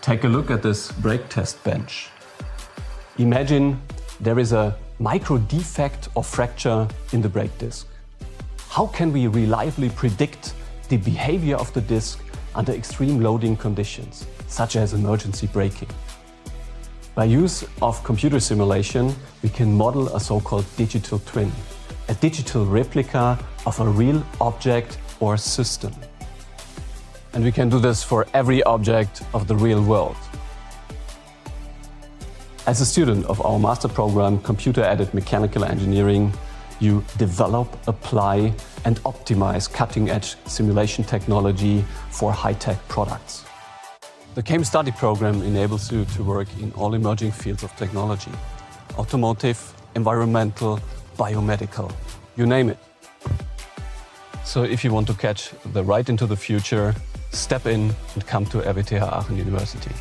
Take a look at this brake test bench. Imagine there is a micro defect or fracture in the brake disc. How can we reliably predict the behavior of the disc under extreme loading conditions, such as emergency braking? By use of computer simulation, we can model a so-called digital twin, a digital replica of a real object or system. And we can do this for every object of the real world. As a student of our master program, Computer-Aided Mechanical Engineering, you develop, apply, and optimize cutting-edge simulation technology for high-tech products. The CAME study program enables you to work in all emerging fields of technology: automotive, environmental, biomedical, you name it. So if you want to catch the ride into the future, step in and come to RWTH Aachen University.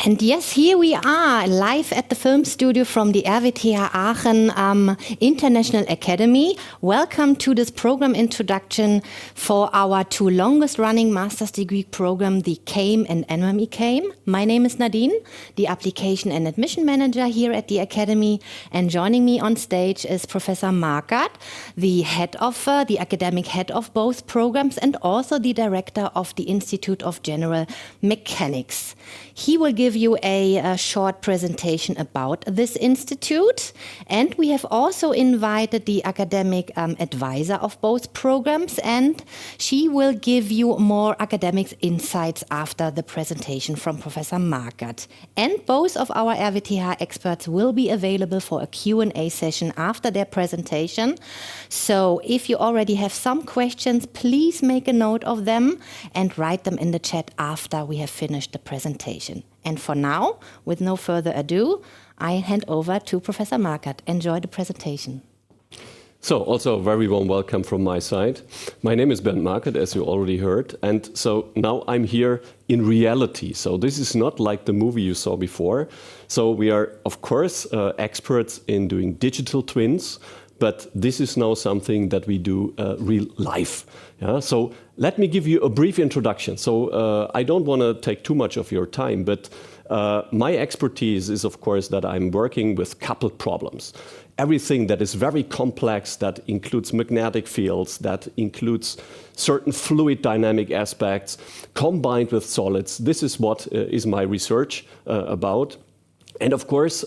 And yes, here we are, live at the film studio from the RWTH Aachen International Academy. Welcome to this program introduction for our two longest running master's degree program, the CAME and MME-CAME. My name is Nadine, the Application and Admission Manager here at the Academy. And joining me on stage is Professor Markert, the academic head of both programs and also the director of the Institute of General Mechanics. He will give you a short presentation about this institute, and we have also invited the academic advisor of both programs, and she will give you more academic insights after the presentation from Professor Markert. And both of our RWTH experts will be available for a Q&A session after their presentation. So if you already have some questions, please make a note of them and write them in the chat after we have finished the presentation. And for now, with no further ado, I hand over to Professor Markert. Enjoy the presentation. So also a very warm welcome from my side. My name is Bernd Markert, as you already heard. And so now I'm here in reality. So this is not like the movie you saw before. So we are, of course, experts in doing digital twins. But this is now something that we do real life. Yeah? So let me give you a brief introduction. So I don't want to take too much of your time, but my expertise is, of course, that I'm working with coupled problems. Everything that is very complex, that includes magnetic fields, that includes certain fluid dynamic aspects, combined with solids. This is what is my research about. And of course,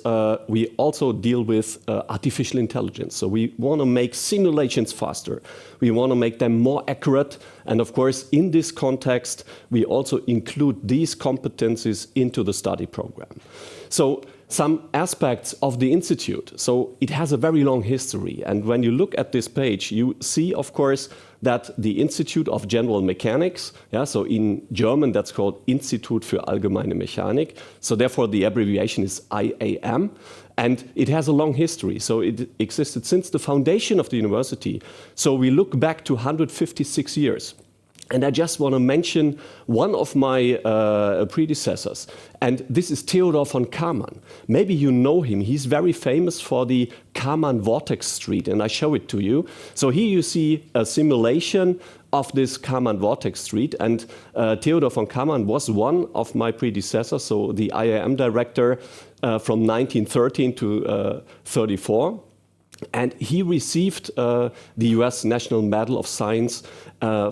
we also deal with artificial intelligence. So we want to make simulations faster. We want to make them more accurate. And of course, in this context, we also include these competencies into the study program. So some aspects of the institute. So it has a very long history. And when you look at this page, you see, of course, that the Institute of General Mechanics, so in German that's called Institut für Allgemeine Mechanik, so therefore the abbreviation is IAM, and it has a long history. So it existed since the foundation of the university. So we look back to 156 years. And I just want to mention one of my predecessors, and this is Theodor von Karman. Maybe you know him. He's very famous for the Karman vortex street, and I show it to you. So here you see a simulation of this Karman vortex street, and Theodor von Karman was one of my predecessors, so the IAM director from 1913 to 34. And he received the US National Medal of Science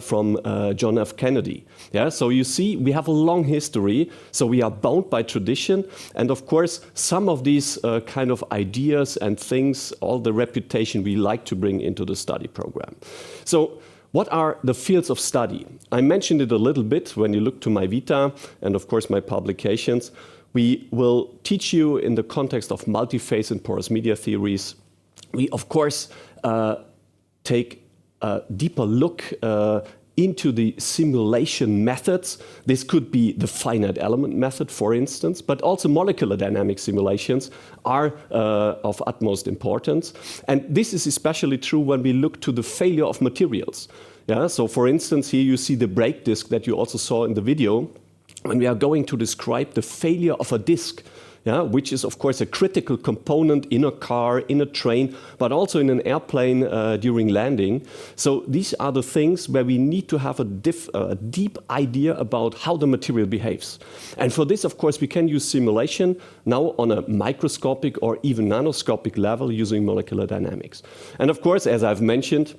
from John F. Kennedy. Yeah, so you see, we have a long history, so we are bound by tradition. And of course, some of these kind of ideas and things, all the reputation we like to bring into the study program. So what are the fields of study? I mentioned it a little bit when you look to my vita and of course my publications. We will teach you in the context of multi-phase and porous media theories. We, of course, take a deeper look into the simulation methods. This could be the finite element method, for instance, but also molecular dynamic simulations are of utmost importance. And this is especially true when we look to the failure of materials. Yeah? So for instance, here you see the brake disc that you also saw in the video. When we are going to describe the failure of a disc, yeah, which is of course a critical component in a car, in a train, but also in an airplane during landing. So these are the things where we need to have a deep idea about how the material behaves. And for this, of course, we can use simulation now on a microscopic or even nanoscopic level using molecular dynamics. And of course, as I've mentioned,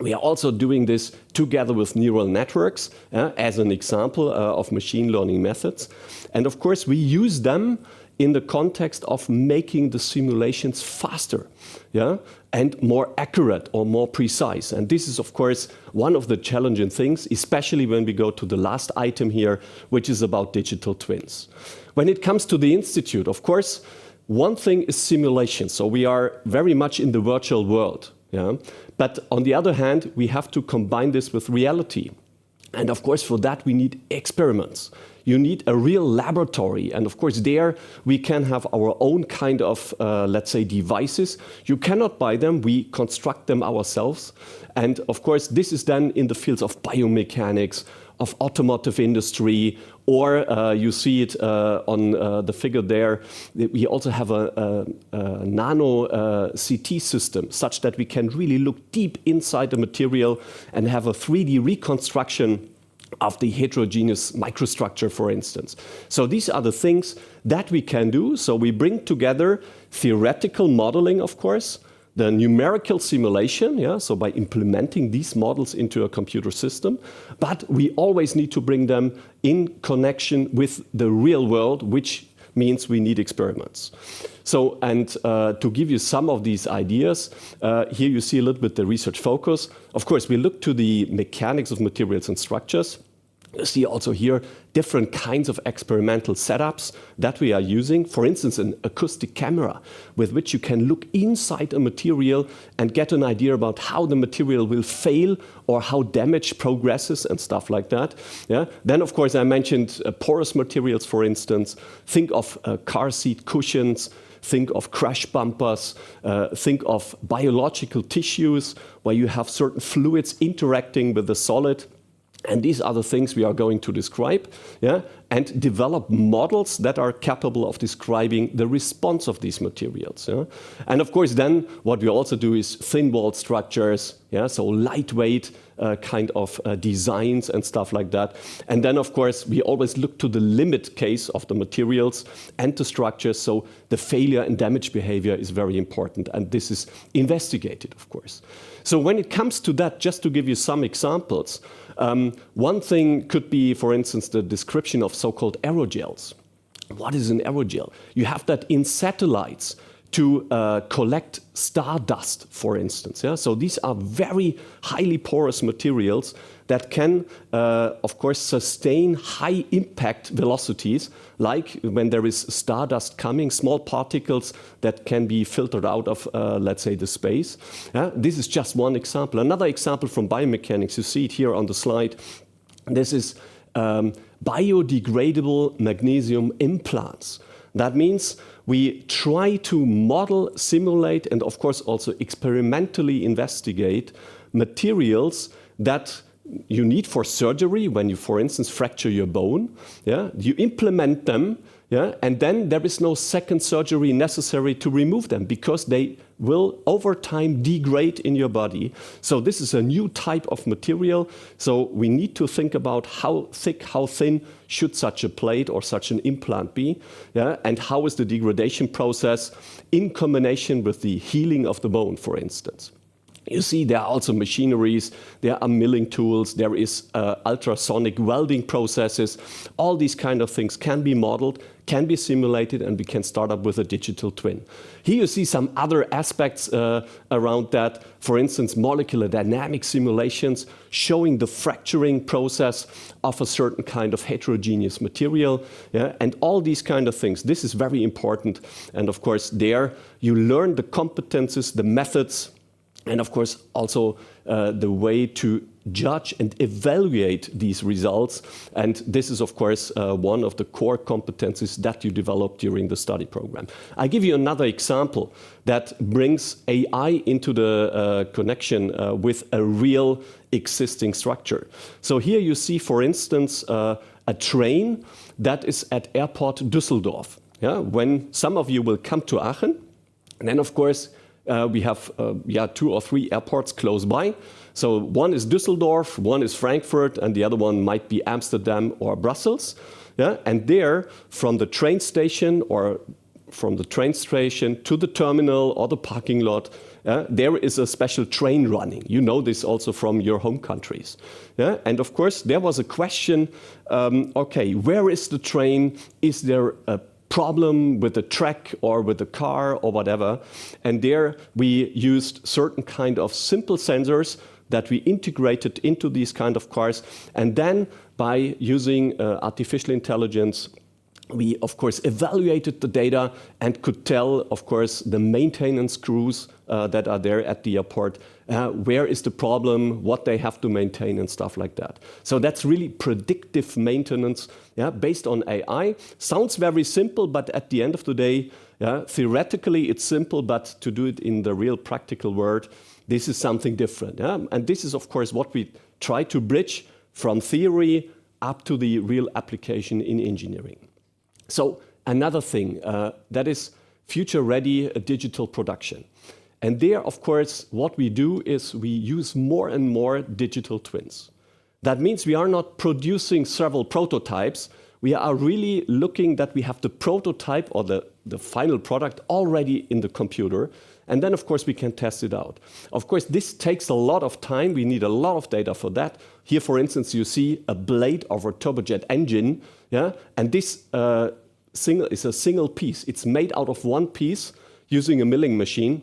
we are also doing this together with neural networks as an example of machine learning methods. And of course, we use them in the context of making the simulations faster, yeah, and more accurate or more precise. And this is, of course, one of the challenging things, especially when we go to the last item here, which is about digital twins. When it comes to the institute, of course, one thing is simulation. So we are very much in the virtual world, yeah. But on the other hand, we have to combine this with reality. And of course, for that, we need experiments. You need a real laboratory. And of course, there we can have our own kind of, let's say, devices. You cannot buy them. We construct them ourselves. And of course, this is then in the fields of biomechanics, of automotive industry, or you see it on the figure there. We also have a nano CT system, such that we can really look deep inside the material and have a 3D reconstruction of the heterogeneous microstructure, for instance. So these are the things that we can do. So we bring together theoretical modeling, of course, the numerical simulation, yeah, so by implementing these models into a computer system, but we always need to bring them in connection with the real world, which means we need experiments. So, and to give you some of these ideas, here you see a little bit the research focus. Of course, we look to the mechanics of materials and structures. You see also here different kinds of experimental setups that we are using. For instance, an acoustic camera with which you can look inside a material and get an idea about how the material will fail or how damage progresses and stuff like that. Yeah? Then, of course, I mentioned porous materials, for instance. Think of car seat cushions. Think of crash bumpers, think of biological tissues where you have certain fluids interacting with the solid. And these are the things we are going to describe, yeah, and develop models that are capable of describing the response of these materials. Yeah? And of course, then what we also do is thin-walled structures, yeah, so lightweight kind of designs and stuff like that. And then, of course, we always look to the limit case of the materials and the structures. So the failure and damage behavior is very important, and this is investigated, of course. So when it comes to that, just to give you some examples, one thing could be, for instance, the description of so-called aerogels. What is an aerogel? You have that in satellites to collect stardust, for instance. Yeah? So these are very highly porous materials that can, of course, sustain high impact velocities, like when there is stardust coming, small particles that can be filtered out of, let's say, the space. This is just one example. Another example from biomechanics, you see it here on the slide. This is biodegradable magnesium implants. That means we try to model, simulate, and of course also experimentally investigate materials that you need for surgery when you, for instance, fracture your bone. Yeah? You implement them, yeah? And then there is no second surgery necessary to remove them because they will over time degrade in your body. So this is a new type of material. So we need to think about how thick, how thin should such a plate or such an implant be, yeah? And how is the degradation process in combination with the healing of the bone, for instance. You see, there are also machineries, there are milling tools, there is ultrasonic welding processes. All these kind of things can be modeled, can be simulated, and we can start up with a digital twin. Here you see some other aspects around that. For instance, molecular dynamic simulations showing the fracturing process of a certain kind of heterogeneous material, yeah? And all these kind of things. This is very important. And of course, there you learn the competences, the methods, and of course, also the way to judge and evaluate these results. And this is, of course, one of the core competencies that you develop during the study program. I give you another example that brings AI into the connection with a real existing structure. So here you see, for instance, a train that is at airport Düsseldorf. Yeah? When some of you will come to Aachen, and then, of course, we have 2 or 3 airports close by. So one is Düsseldorf, one is Frankfurt, and the other one might be Amsterdam or Brussels. Yeah? And there, from the train station or from the train station to the terminal or the parking lot, there is a special train running. You know this also from your home countries. Yeah? And of course, there was a question, okay, where is the train? Is there a problem with the track or with the car or whatever? And there we used certain kind of simple sensors that we integrated into these kind of cars. And then by using artificial intelligence, we, of course, evaluated the data and could tell, of course, the maintenance crews that are there at the airport, where is the problem, what they have to maintain and stuff like that. So that's really predictive maintenance, based on AI. Sounds very simple, but at the end of the day, theoretically it's simple, but to do it in the real practical world, this is something different. And this is, of course, what we try to bridge from theory up to the real application in engineering. So another thing, that is future-ready digital production. And there, of course, what we do is we use more and more digital twins. That means we are not producing several prototypes. We are really looking that we have the prototype or the final product already in the computer. And then, of course, we can test it out. Of course, this takes a lot of time. We need a lot of data for that. Here, for instance, you see a blade of a turbojet engine. And this is a single piece. It's made out of one piece using a milling machine.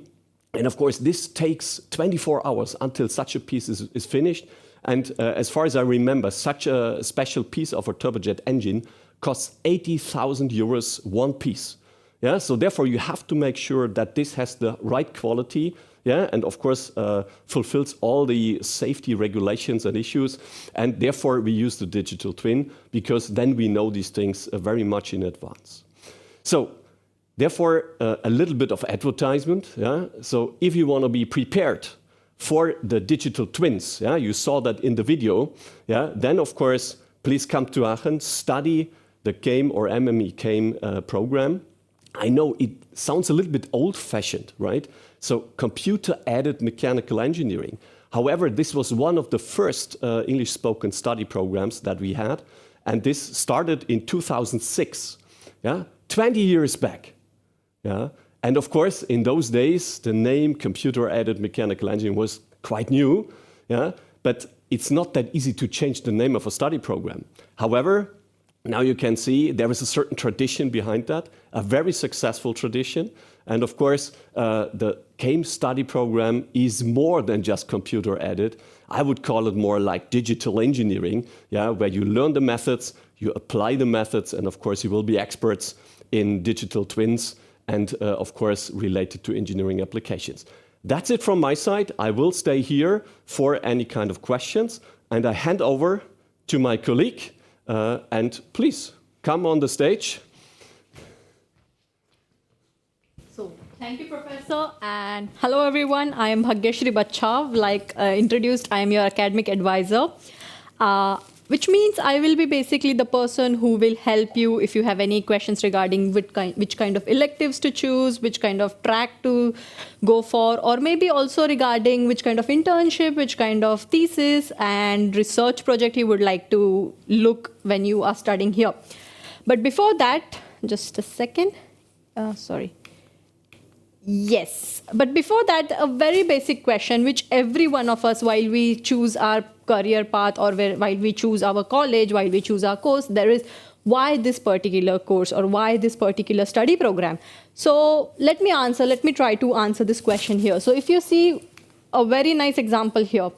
And of course, this takes 24 hours until such a piece is finished. And as far as I remember, such a special piece of a turbojet engine costs 80,000 euros one piece. So therefore, you have to make sure that this has the right quality, and of course fulfills all the safety regulations and issues. And therefore, we use the digital twin, because then we know these things very much in advance. So therefore, a little bit of advertisement. So if you want to be prepared for the digital twins, you saw that in the video, then of course, please come to Aachen, study the CAME or MME-CAME program. I know it sounds a little bit old-fashioned, right? So computer-aided mechanical engineering. However, this was one of the first English-spoken study programs that we had, and this started in 2006, 20 years back. And of course, in those days, the name computer-aided mechanical engineering was quite new, but it's not that easy to change the name of a study program. However, now you can see there is a certain tradition behind that, a very successful tradition. And of course, the CAME study program is more than just computer-aided. I would call it more like digital engineering, where you learn the methods, you apply the methods, and of course, you will be experts in digital twins and, of course, related to engineering applications. That's it from my side. I will stay here for any kind of questions, and I hand over to my colleague. And please, come on the stage. So, thank you, Professor. And hello, everyone. I am Bhagyashri Bachhav. Like introduced, I am your academic advisor, which means I will be basically the person who will help you if you have any questions regarding which kind of electives to choose, which kind of track to go for, or maybe also regarding which kind of internship, which kind of thesis and research project you would like to look when you are studying here. But before that, just a second. Sorry. Yes, but before that, a very basic question which every one of us, while we choose our career path or while we choose our college, while we choose our course, there is why this particular course or why this particular study program. So let me try to answer this question here. So if you see a very nice example here.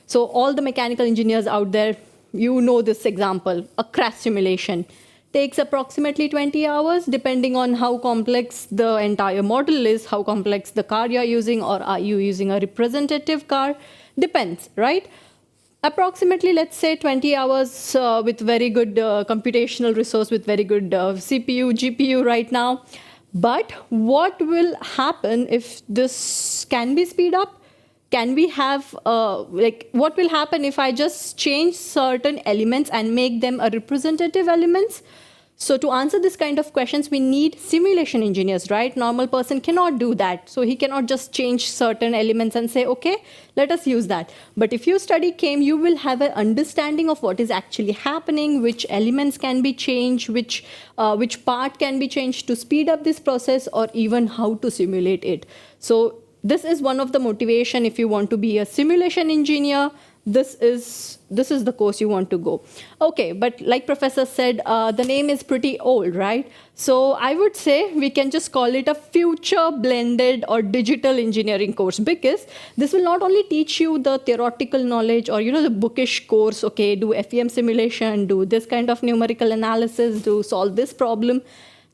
So all the mechanical engineers out there, you know this example, a crash simulation. Takes approximately 20 hours, depending on how complex the entire model is, how complex the car you're using, or are you using a representative car? Depends, right? Approximately, let's say 20 hours with very good computational resource, with very good CPU, GPU right now. But what will happen if this can be speed up? Can we have, what will happen if I just change certain elements and make them a representative elements? So to answer this kind of questions, we need simulation engineers, right? Normal person cannot do that. So he cannot just change certain elements and say, okay, let us use that. But if you study CAME, you will have an understanding of what is actually happening, which elements can be changed, which part can be changed to speed up this process, or even how to simulate it. So this is one of the motivation if you want to be a simulation engineer. This is the course you want to go. Okay, but like Professor said, the name is pretty old, right? So I would say we can just call it a future blended or digital engineering course, because this will not only teach you the theoretical knowledge or the bookish course, okay, do FEM simulation, do this kind of numerical analysis, do solve this problem,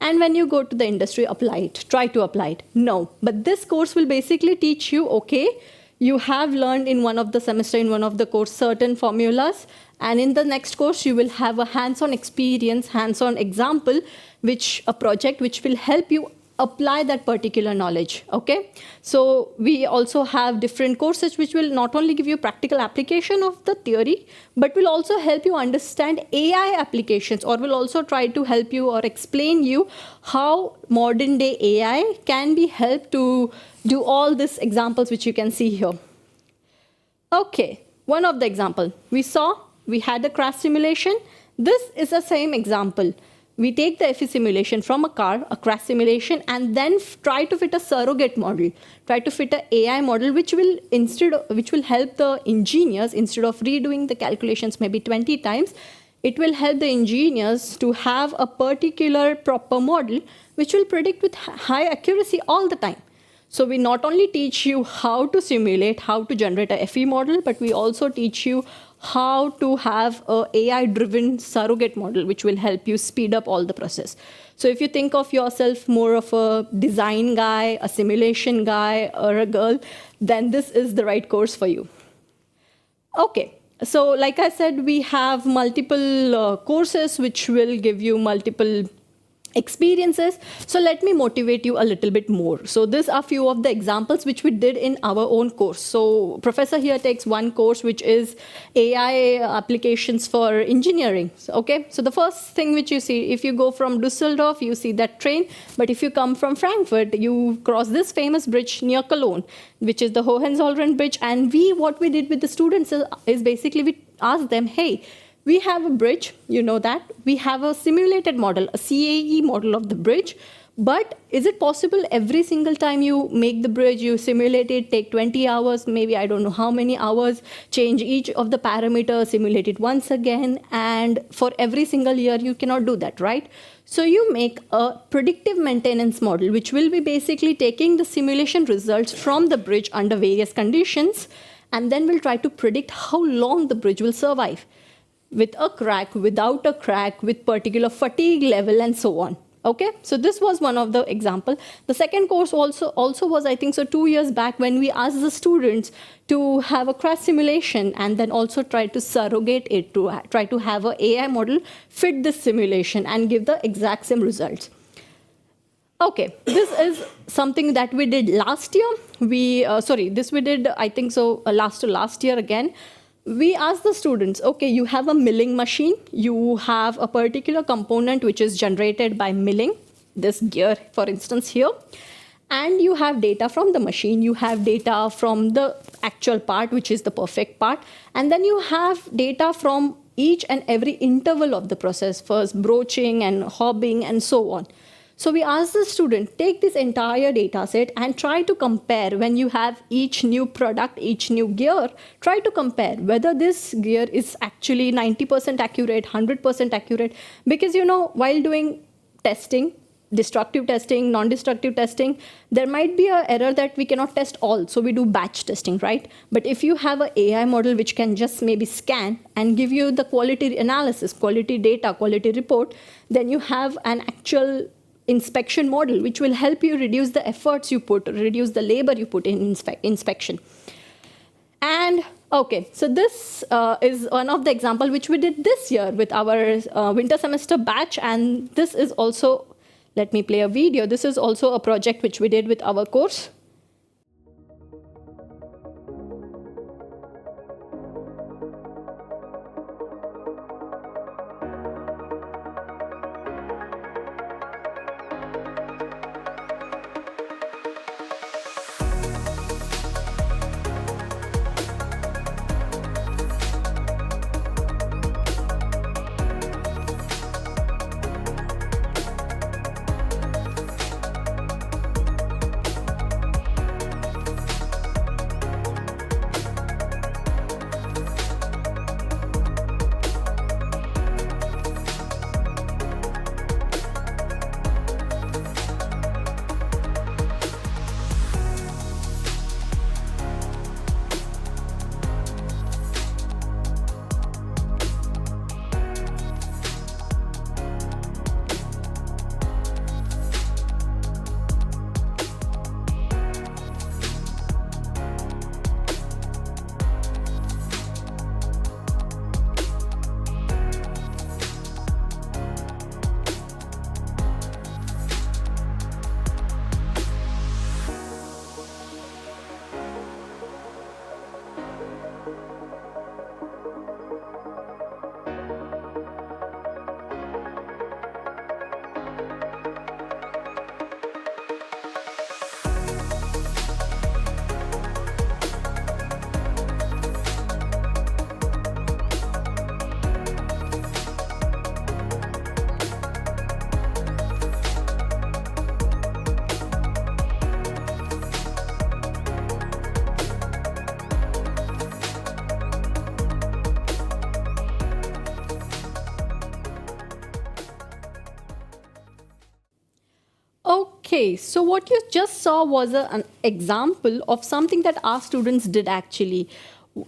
and when you go to the industry, apply it, try to apply it. No, but this course will basically teach you, okay, you have learned in one of the semester, in one of the course, certain formulas, and in the next course, you will have a hands-on experience, hands-on example, a project which will help you apply that particular knowledge, okay? So we also have different courses which will not only give you practical application of the theory, but will also help you understand AI applications, or will also try to help you or explain you how modern day AI can be helped to do all these examples which you can see here. Okay, one of the example we had a crash simulation. This is the same example. We take the FE simulation from a car, a crash simulation, and then try to fit a surrogate model, try to fit an AI model, which will help the engineers, instead of redoing the calculations maybe 20 times, it will help the engineers to have a particular proper model, which will predict with high accuracy all the time. So we not only teach you how to simulate, how to generate a FE model, but we also teach you how to have a AI-driven surrogate model, which will help you speed up all the process. So if you think of yourself more of a design guy, a simulation guy, or a girl, then this is the right course for you. Okay, so like I said, we have multiple courses which will give you multiple experiences. So let me motivate you a little bit more. So these are few of the examples which we did in our own course. So professor here takes one course which is AI applications for engineering. Okay, so the first thing which you see, if you go from Düsseldorf, you see that train. But if you come from Frankfurt, you cross this famous bridge near Cologne, which is the Hohenzollern Bridge. And what we did with the students is basically we asked them, hey, we have a bridge, you know that. We have a simulated model, a CAE model of the bridge. But is it possible every single time you make the bridge, you simulate it, take 20 hours, maybe I don't know how many hours, change each of the parameters, simulate it once again, and for every single year, you cannot do that, right? So you make a predictive maintenance model, which will be basically taking the simulation results from the bridge under various conditions, and then we'll try to predict how long the bridge will survive, with a crack, without a crack, with particular fatigue level, and so on. Okay, so this was one of the example. The second course also was, I think, so 2 years back, when we asked the students to have a crash simulation and then also try to surrogate it, to try to have an AI model fit this simulation and give the exact same results. Okay, this is something that we did last year. This we did, I think, so last year again. We asked the students, okay, you have a milling machine, you have a particular component which is generated by milling, this gear, for instance, here, and you have data from the machine, you have data from the actual part, which is the perfect part, and then you have data from each and every interval of the process, first broaching and hobbing and so on. So we asked the student, take this entire data set and try to compare when you have each new product, each new gear, try to compare whether this gear is actually 90% accurate, 100% accurate. Because, while doing testing, destructive testing, non-destructive testing, there might be an error that we cannot test all. So we do batch testing, right? But if you have an AI model which can just maybe scan and give you the quality analysis, quality data, quality report, then you have an actual inspection model, which will help you reduce the efforts you put, reduce the labor you put in inspection. And Okay, so this is one of the example which we did this year with our winter semester batch, and this is also, let me play a video. This is also a project which we did with our course. Okay, so what you just saw was an example of something that our students did actually.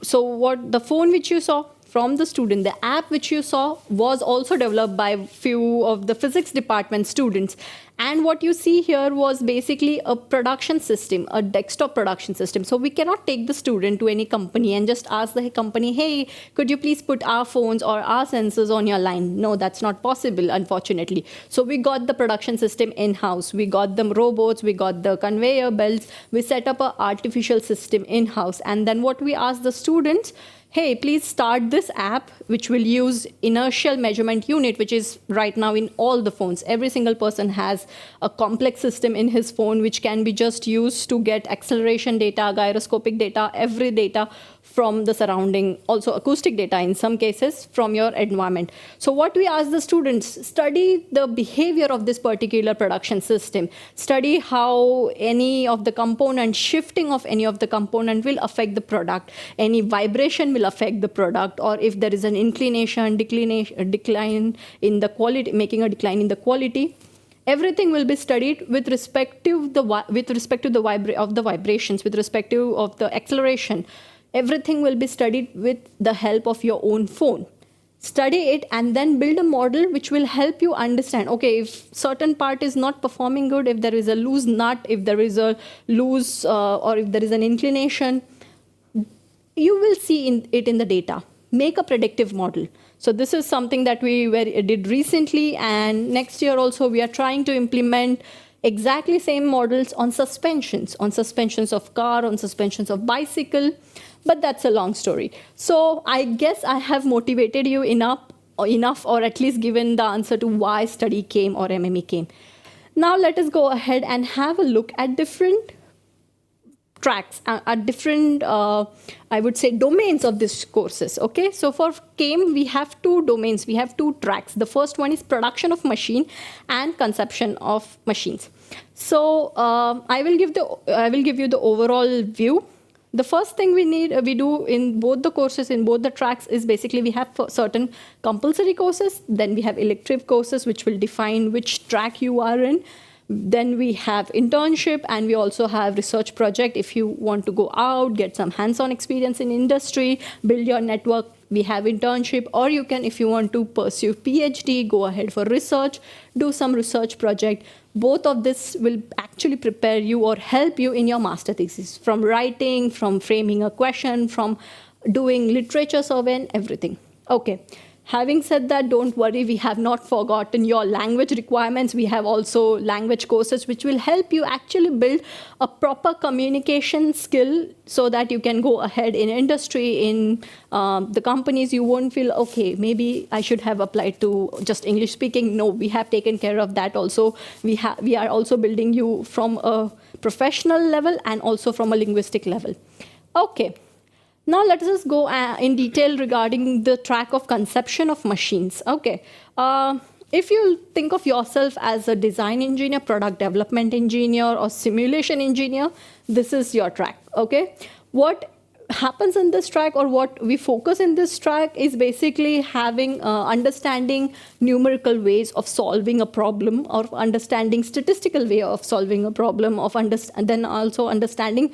So what the phone which you saw from the student, the app which you saw was also developed by few of the physics department students. And what you see here was basically a production system, a desktop production system. So we cannot take the student to any company and just ask the company, hey, could you please put our phones or our sensors on your line? No, that's not possible, unfortunately. So we got the production system in-house. We got the robots, we got the conveyor belts. We set up an artificial system in-house. And then what we asked the students, hey, please start this app, which will use inertial measurement unit, which is right now in all the phones. Every single person has a complex system in his phone, which can be just used to get acceleration data, gyroscopic data, every data from the surrounding, also acoustic data in some cases from your environment. So what we ask the students, study the behavior of this particular production system. Study how any of the component, shifting of any of the component will affect the product. Any vibration will affect the product, or if there is an inclination, decline in the quality, making a decline in the quality. Everything will be studied with respect to the vibrations, with respect to of the acceleration. Everything will be studied with the help of your own phone. Study it and then build a model which will help you understand, okay, if certain part is not performing good, if there is a loose nut, if there is a loose, or if there is an inclination, you will see it in the data. Make a predictive model. So this is something that we did recently, and next year also we are trying to implement exactly same models on suspensions of car, on suspensions of bicycle, but that's a long story. So I guess I have motivated you enough, or at least given the answer to why study CAME or MME-CAME. Now let us go ahead and have a look at different tracks, at different, I would say, domains of these courses. Okay, so for CAME, we have two domains, we have two tracks. The first one is production of machine and conception of machines. So I will give you the overall view. The first thing we do in both the courses, in both the tracks, is basically we have certain compulsory courses, then we have elective courses which will define which track you are in. Then we have internship, and we also have research project. If you want to go out, get some hands-on experience in industry, build your network, we have internship. Or you can, if you want to pursue PhD, go ahead for research, do some research project. Both of this will actually prepare you or help you in your master thesis, from writing, from framing a question, from doing literature survey and everything. Okay. Having said that, don't worry, we have not forgotten your language requirements. We have also language courses which will help you actually build a proper communication skill so that you can go ahead in industry, in the companies. You won't feel, okay, maybe I should have applied to just English speaking. No, we have taken care of that also. We are also building you from a professional level and also from a linguistic level. Okay. Now let us go in detail regarding the track of conception of machines. Okay, if you think of yourself as a design engineer, product development engineer, or simulation engineer, this is your track. Okay, what happens in this track, or what we focus in this track, is basically having understanding numerical ways of solving a problem, or understanding statistical way of solving a problem, and then also understanding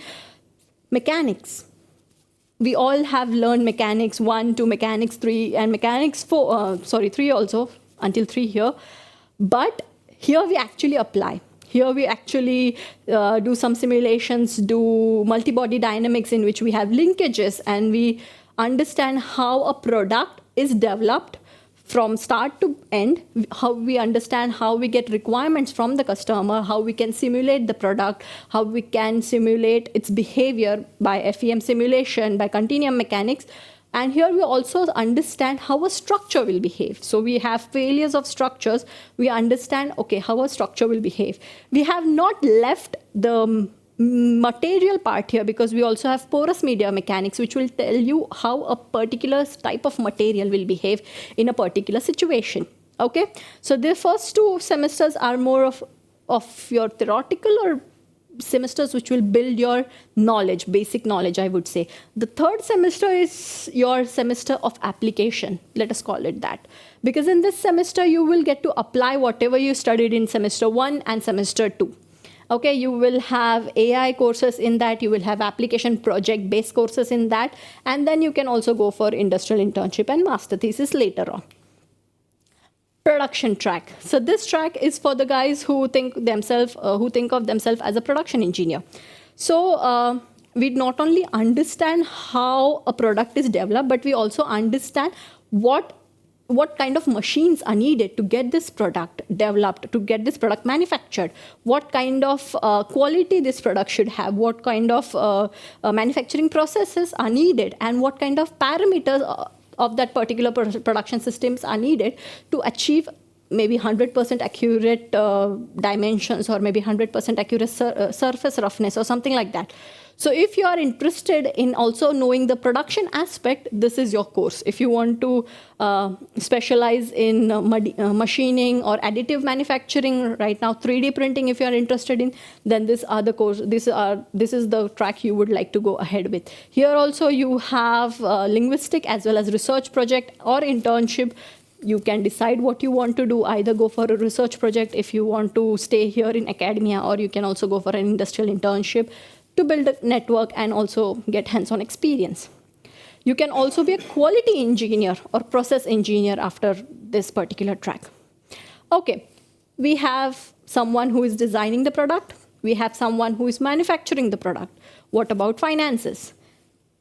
mechanics. We all have learned mechanics 1 to mechanics 3 and mechanics 3 also, until 3 here. But here we actually apply. Here we actually do some simulations, do multi-body dynamics in which we have linkages, and we understand how a product is developed from start to end, how we understand how we get requirements from the customer, how we can simulate the product, how we can simulate its behavior by FEM simulation, by continuum mechanics. And here we also understand how a structure will behave. So we have failures of structures. We understand, okay, how a structure will behave. We have not left the material part here, because we also have porous media mechanics, which will tell you how a particular type of material will behave in a particular situation. Okay, so the first 2 semesters are more of your theoretical or semesters which will build your knowledge, basic knowledge, I would say. The 3rd semester is your semester of application, let us call it that, because in this semester you will get to apply whatever you studied in semester 1 and semester 2. Okay, you will have AI courses in that, you will have application project-based courses in that, and then you can also go for industrial internship and master thesis later on. Production track. So this track is for the guys who think of themselves as a production engineer. So we not only understand how a product is developed, but we also understand what kind of machines are needed to get this product developed, to get this product manufactured, what kind of quality this product should have, what kind of manufacturing processes are needed, and what kind of parameters of that particular production systems are needed to achieve maybe 100% accurate dimensions, or maybe 100% accurate surface roughness, or something like that. So if you are interested in also knowing the production aspect, this is your course. If you want to specialize in machining or additive manufacturing, right now 3D printing, if you are interested in, then this is the track you would like to go ahead with. Here also you have linguistic as well as research project or internship. You can decide what you want to do, either go for a research project if you want to stay here in academia, or you can also go for an industrial internship to build a network and also get hands-on experience. You can also be a quality engineer or process engineer after this particular track. Okay, we have someone who is designing the product. We have someone who is manufacturing the product. What about finances?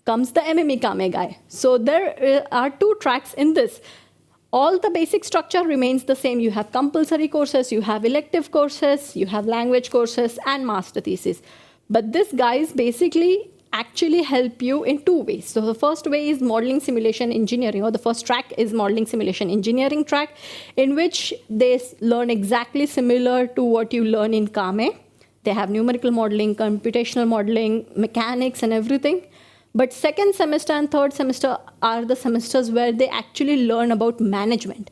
Comes the MME-CAME guy. So there are 2 tracks in this. All the basic structure remains the same. You have compulsory courses, you have elective courses, you have language courses, and master thesis. But these guys basically actually help you in 2 ways. So the first way is modeling simulation engineering, or the first track is modeling simulation engineering track, in which they learn exactly similar to what you learn in CAME. They have numerical modeling, computational modeling, mechanics, and everything. But 2nd semester and 3rd semester are the semesters where they actually learn about management.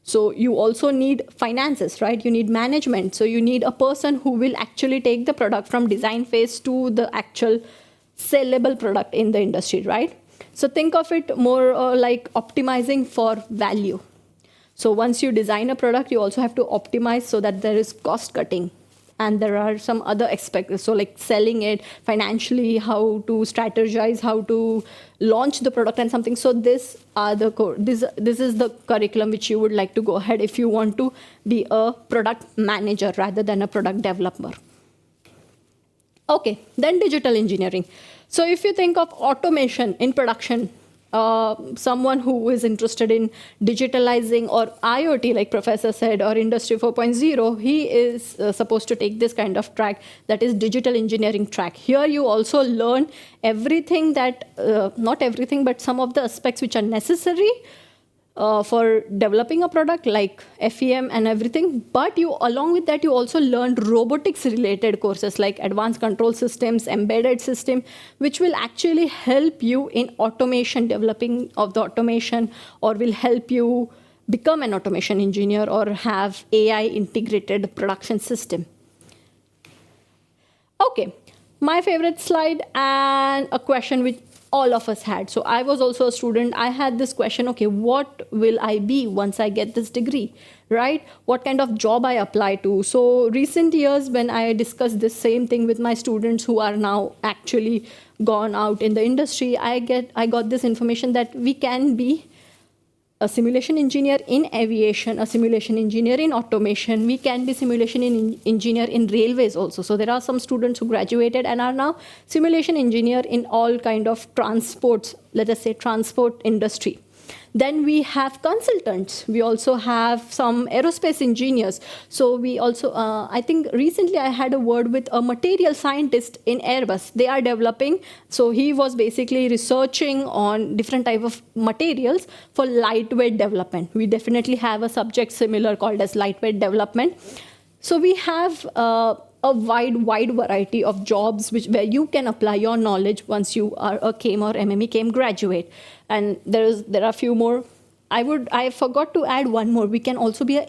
So you also need finances, right? You need management. So you need a person who will actually take the product from design phase to the actual sellable product in the industry, right? So think of it more like optimizing for value. So once you design a product, you also have to optimize so that there is cost cutting. And there are some other aspects, so like selling it financially, how to strategize, how to launch the product and something. So this is the curriculum which you would like to go ahead if you want to be a product manager rather than a product developer. Okay, then digital engineering. So if you think of automation in production, someone who is interested in digitalizing or IoT, like Professor said, or Industry 4.0, he is supposed to take this kind of track, that is digital engineering track. Here you also learn everything that, not everything, but some of the aspects which are necessary for developing a product like FEM and everything. But you, along with that, you also learned robotics related courses like advanced control systems, embedded system, which will actually help you in automation, developing of the automation, or will help you become an automation engineer or have AI integrated production system. Okay, my favorite slide and a question which all of us had. So I was also a student. I had this question, okay, what will I be once I get this degree, right? What kind of job I apply to? So recent years when I discussed this same thing with my students who are now actually gone out in the industry, I got this information that we can be a simulation engineer in aviation, a simulation engineer in automation. We can be simulation engineer in railways also. So there are some students who graduated and are now simulation engineer in all kind of transports, let us say transport industry. Then we have consultants. We also have some aerospace engineers. So we also, I think recently I had a word with a material scientist in Airbus. They are developing, so he was basically researching on different type of materials for lightweight development. We definitely have a subject similar called as lightweight development. So we have a wide variety of jobs where you can apply your knowledge once you are a CAME or MME-CAME graduate. And there are a few more. I forgot to add one more. We can also be an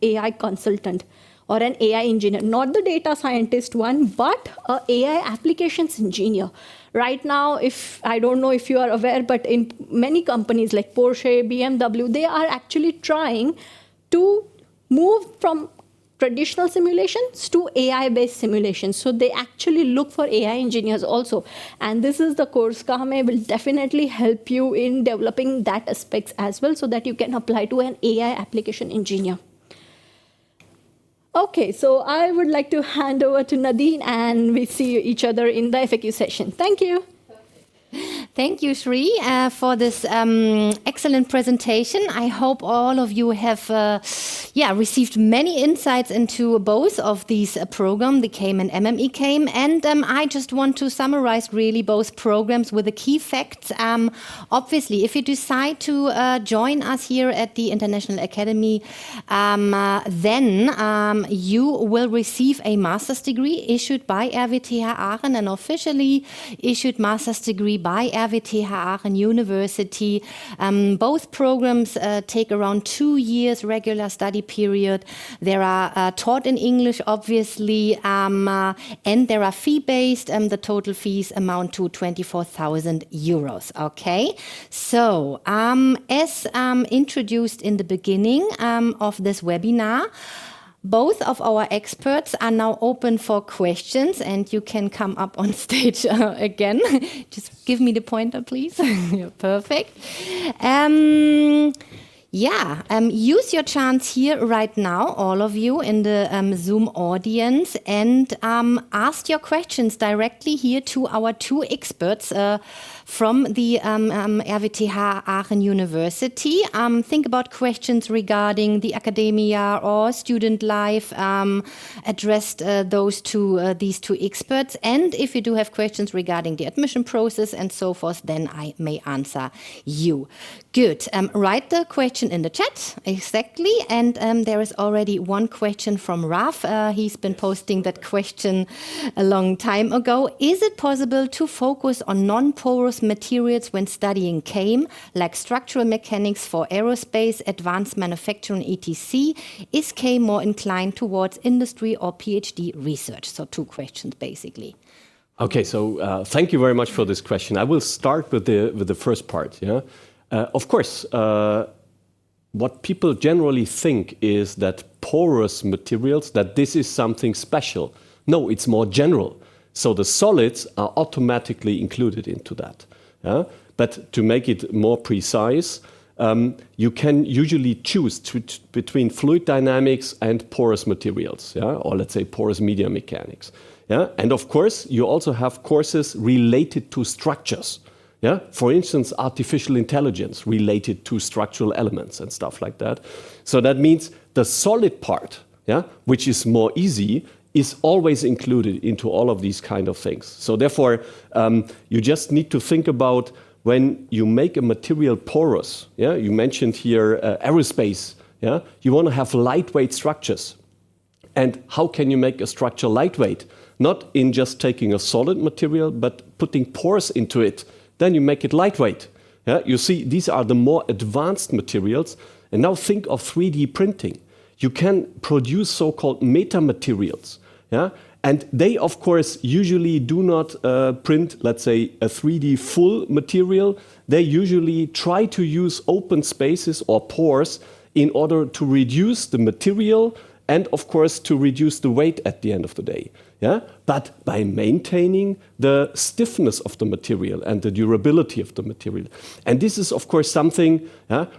AI consultant or an AI engineer, not the data scientist one, but an AI applications engineer. Right now, I don't know if you are aware, but in many companies like Porsche, BMW, they are actually trying to move from traditional simulations to AI-based simulations. So they actually look for AI engineers also. And this is the course CAME will definitely help you in developing that aspects as well so that you can apply to an AI application engineer. Okay, so I would like to hand over to Nadine and we see each other in the FAQ session. Thank you. Thank you, Shri, for this excellent presentation. I hope all of you have received many insights into both of these programs, the CAME and MME-CAME. And I just want to summarize really both programs with the key facts. Obviously, if you decide to join us here at the International Academy, then you will receive a master's degree issued by RWTH Aachen, an officially issued master's degree by RWTH Aachen University. Both programs take around 2 years regular study period. They are taught in English, obviously, and they are fee-based. The total fees amount to 24,000 euros. Okay, so as introduced in the beginning of this webinar, both of our experts are now open for questions, and you can come up on stage again. Just give me the pointer, please. Perfect. Use your chance here right now, all of you in the Zoom audience, and ask your questions directly here to our two experts from the RWTH Aachen University. Think about questions regarding the academia or student life. Addressed these two experts. And if you do have questions regarding the admission process and so forth, then I may answer you. Good. Write the question in the chat, exactly. And there is already one question from Raf. He's been posting that question a long time ago. Is it possible to focus on non-porous materials when studying CAME, like structural mechanics for aerospace, advanced manufacturing, etc.? Is CAME more inclined towards industry or PhD research? So 2 questions, basically. Okay, so thank you very much for this question. I will start with the first part. Yeah, of course. What people generally think is that porous materials, that this is something special. No, it's more general. So the solids are automatically included into that. Yeah? But to make it more precise, you can usually choose between fluid dynamics and porous materials, yeah? Or let's say porous media mechanics. Yeah? And of course, you also have courses related to structures. Yeah? For instance, artificial intelligence related to structural elements and stuff like that. So that means the solid part, yeah, which is more easy, is always included into all of these kind of things. So therefore, you just need to think about when you make a material porous, yeah, you mentioned here aerospace, yeah, you want to have lightweight structures. And how can you make a structure lightweight? Not in just taking a solid material, but putting pores into it. Then you make it lightweight. Yeah? You see, these are the more advanced materials. And now think of 3D printing. You can produce so-called metamaterials. Yeah? And they, of course, usually do not print, let's say, a 3D full material. They usually try to use open spaces or pores in order to reduce the material and, of course, to reduce the weight at the end of the day. Yeah? But by maintaining the stiffness of the material and the durability of the material. And this is, of course, something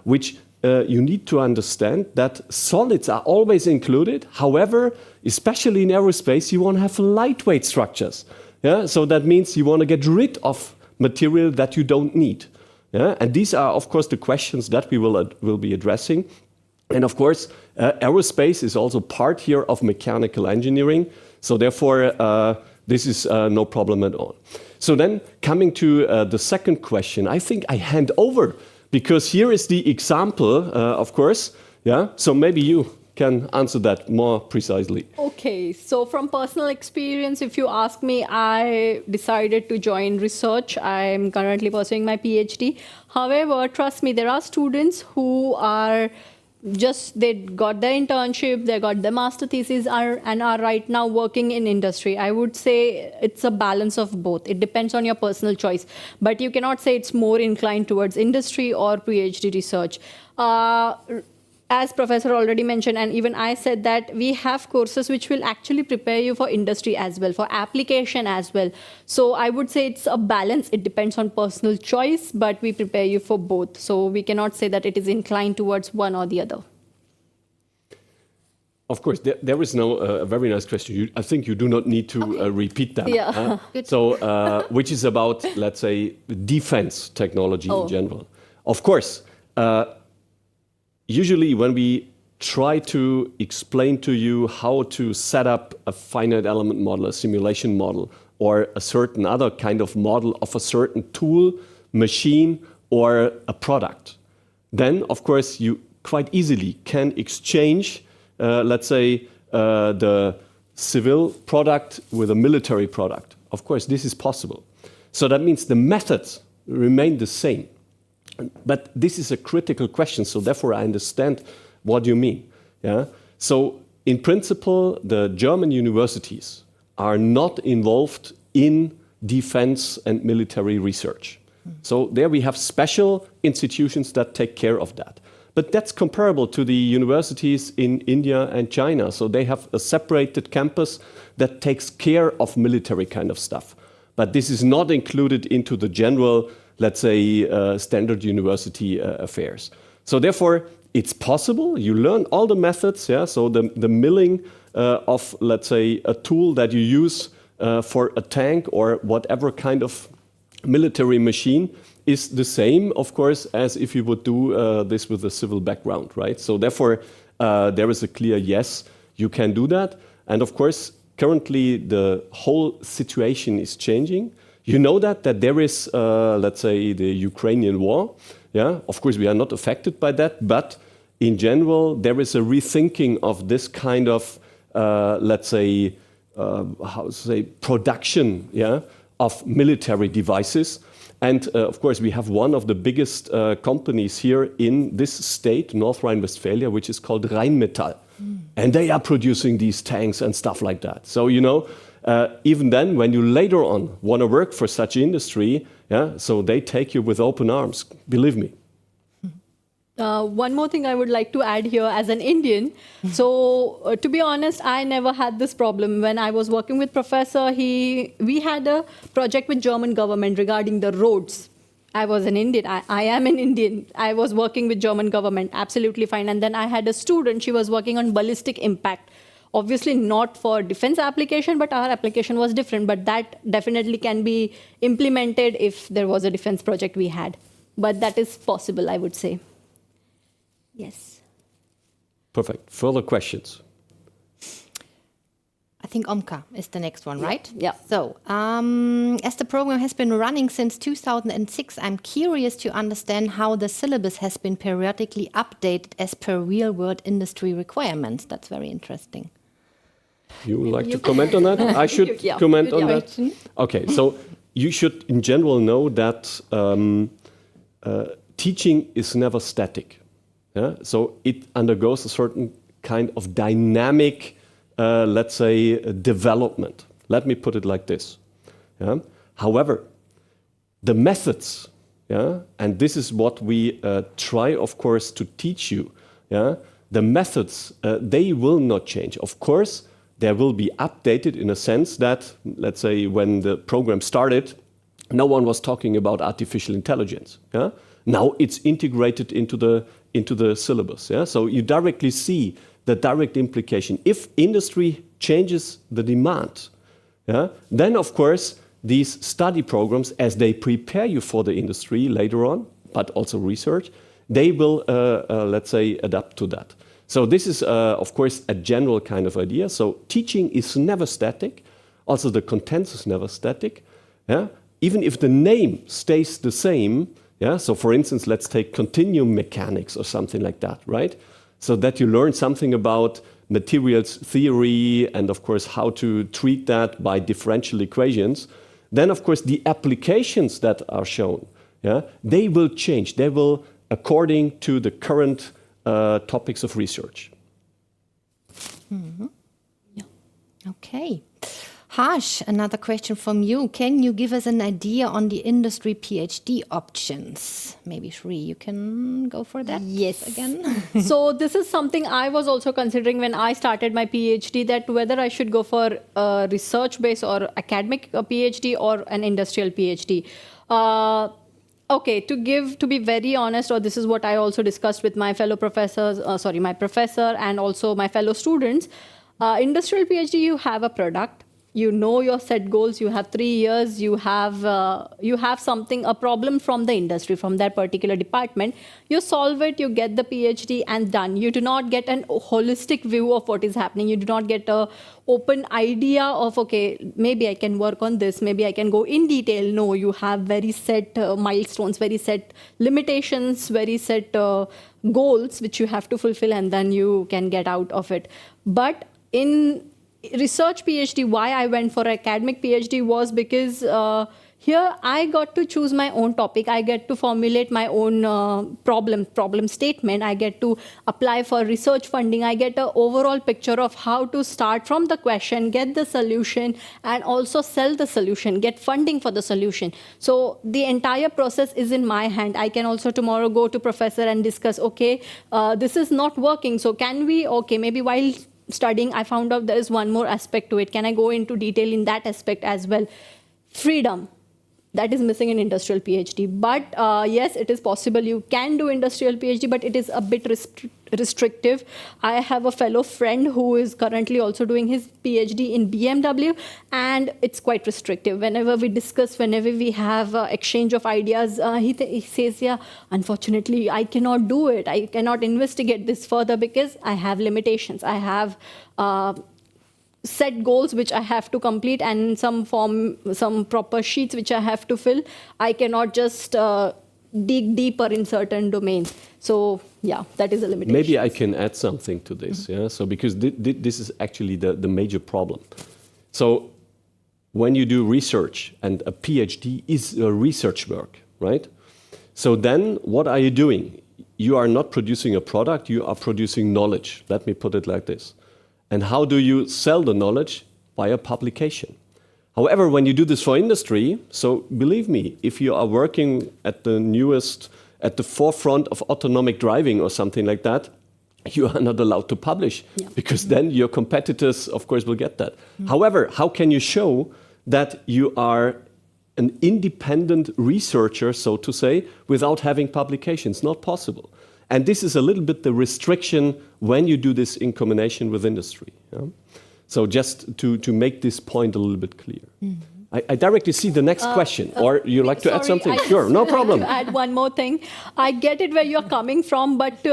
which you need to understand, that solids are always included. However, especially in aerospace, you want to have lightweight structures. Yeah? So that means you want to get rid of material that you don't need. Yeah? And these are, of course, the questions that we will be addressing. And of course, aerospace is also part here of mechanical engineering. So therefore, this is no problem at all. So then coming to the second question, I think I hand over, because here is the example, of course. Yeah. So maybe you can answer that more precisely. Okay, so from personal experience, if you ask me, I decided to join research. I'm currently pursuing my PhD. However, trust me, there are students who are they got their internship, they got their master thesis and are right now working in industry. I would say it's a balance of both. It depends on your personal choice. But you cannot say it's more inclined towards industry or PhD research. As Professor already mentioned, and even I said, that we have courses which will actually prepare you for industry as well, for application as well. So I would say it's a balance. It depends on personal choice, but we prepare you for both. So we cannot say that it is inclined towards one or the other. Of course, there is no very nice question. I think you do not need to repeat that. Yeah. So, which is about, let's say, defense technology in general. Of course, usually when we try to explain to you how to set up a finite element model, a simulation model, or a certain other kind of model of a certain tool, machine, or a product, then, of course, you quite easily can exchange, let's say, the civil product with a military product. Of course, this is possible. So that means the methods remain the same. But this is a critical question, so therefore I understand what you mean. Yeah? So in principle, the German universities are not involved in defense and military research. So there we have special institutions that take care of that. But that's comparable to the universities in India and China. So they have a separated campus that takes care of military kind of stuff. But this is not included into the general, let's say, standard university affairs. So therefore, it's possible. You learn all the methods. Yeah? So the milling of, let's say, a tool that you use for a tank or whatever kind of military machine is the same, of course, as if you would do this with a civil background, right? So therefore, there is a clear yes, you can do that. And of course, currently the whole situation is changing. You know that there is, let's say, the Ukrainian war. Yeah, of course, we are not affected by that, but in general, there is a rethinking of this kind of, let's say, production, yeah, of military devices. And of course, we have one of the biggest companies here in this state, North Rhine-Westphalia, which is called Rheinmetall. And they are producing these tanks and stuff like that. So, you know, even then, when you later on want to work for such industry, yeah, so they take you with open arms, believe me. One more thing I would like to add here as an Indian. So to be honest, I never had this problem. When I was working with Professor, we had a project with German government regarding the roads. I was an Indian. I am an Indian. I was working with German government, absolutely fine. And then I had a student, she was working on ballistic impact. Obviously not for defense application, but our application was different. But that definitely can be implemented if there was a defense project we had. But that is possible, I would say. Yes. Perfect. Further questions? I think Omka is the next one, right? Yeah. So, as the program has been running since 2006, I'm curious to understand how the syllabus has been periodically updated as per real-world industry requirements. That's very interesting. You would like to comment on that? I should comment on that? Okay, so you should in general know that teaching is never static. Yeah? So it undergoes a certain kind of dynamic let's say, development. Let me put it like this. Yeah? However, the methods, yeah, and this is what we try, of course, to teach you. Yeah? The methods, they will not change. Of course, they will be updated in a sense that, let's say, when the program started, no one was talking about artificial intelligence. Yeah? Now it's integrated into the syllabus. Yeah? So you directly see the direct implication. If industry changes the demand, yeah, then of course these study programs, as they prepare you for the industry later on, but also research, they will, let's say, adapt to that. So this is, of course, a general kind of idea. So teaching is never static. Also the content is never static. Yeah? Even if the name stays the same, yeah? So for instance, let's take continuum mechanics or something like that, right? So that you learn something about materials theory and, of course, how to treat that by differential equations. Then, of course, the applications that are shown, yeah, they will change. They will according to the current topics of research. Mm-hmm. Yeah. Okay. Harsh, another question from you. Can you give us an idea on the industry PhD options? Maybe Shri, you can go for that again. So this is something I was also considering when I started my PhD, that whether I should go for a research-based or academic PhD or an industrial PhD. Okay, to be very honest, or this is what I also discussed with my fellow professors, my professor and also my fellow students, industrial PhD, you have a product. You know your set goals, you have 3 years, you have something, a problem from the industry, from that particular department. You solve it, you get the PhD and done. You do not get an holistic view of what is happening. You do not get an open idea of, okay, maybe I can work on this, maybe I can go in detail. No, you have very set milestones, very set limitations, very set goals which you have to fulfill, and then you can get out of it. But in research PhD, why I went for academic PhD was because here I got to choose my own topic. I get to formulate my own problem statement. I get to apply for research funding. I get an overall picture of how to start from the question, get the solution, and also sell the solution, get funding for the solution. So the entire process is in my hand. I can also tomorrow go to professor and discuss, okay, this is not working. So can we, okay, maybe while studying, I found out there is one more aspect to it. Can I go into detail in that aspect as well? Freedom. That is missing in industrial PhD. But yes, it is possible. You can do industrial PhD, but it is a bit restrictive. I have a fellow friend who is currently also doing his PhD in BMW, and it's quite restrictive. Whenever we discuss, whenever we have exchange of ideas, he says, yeah, unfortunately, I cannot do it. I cannot investigate this further because I have limitations. I have set goals which I have to complete, and some proper sheets which I have to fill. I cannot just dig deeper in certain domains. So yeah, that is a limitation. Maybe I can add something to this. Yeah, so because this is actually the major problem. So when you do research, and a PhD is a research work, right? So then what are you doing? You are not producing a product, you are producing knowledge. Let me put it like this. And how do you sell the knowledge? By a publication. However, when you do this for industry, so believe me, if you are working at the forefront of autonomic driving or something like that, you are not allowed to publish, because then your competitors, of course, will get that. However, how can you show that you are an independent researcher, so to say, without having publications. Not possible. And this is a little bit the restriction when you do this in combination with industry. Yeah? So just to make this point a little bit clear. I directly see the next question, or you like to add something? Sure, no problem. To add one more thing. I get it where you're coming from, but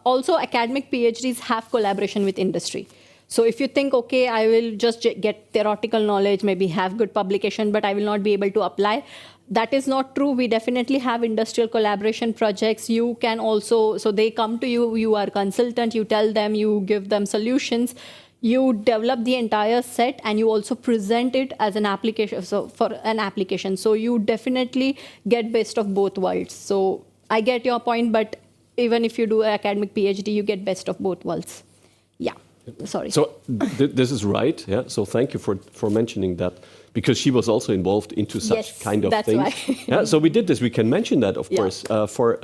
also academic PhDs have collaboration with industry. So if you think, okay, I will just get theoretical knowledge, maybe have good publication, but I will not be able to apply, that is not true. We definitely have industrial collaboration projects. You can also, so they come to you, you are a consultant, you tell them, you give them solutions. You develop the entire set and you also present it as an application, so for an application. So you definitely get best of both worlds. So I get your point, but even if you do an academic PhD, you get best of both worlds. Yeah, sorry. So this is right. Yeah. So thank you for mentioning that, because she was also involved into such kind of things. Why. Yeah. So we did this. We can mention that, of course, for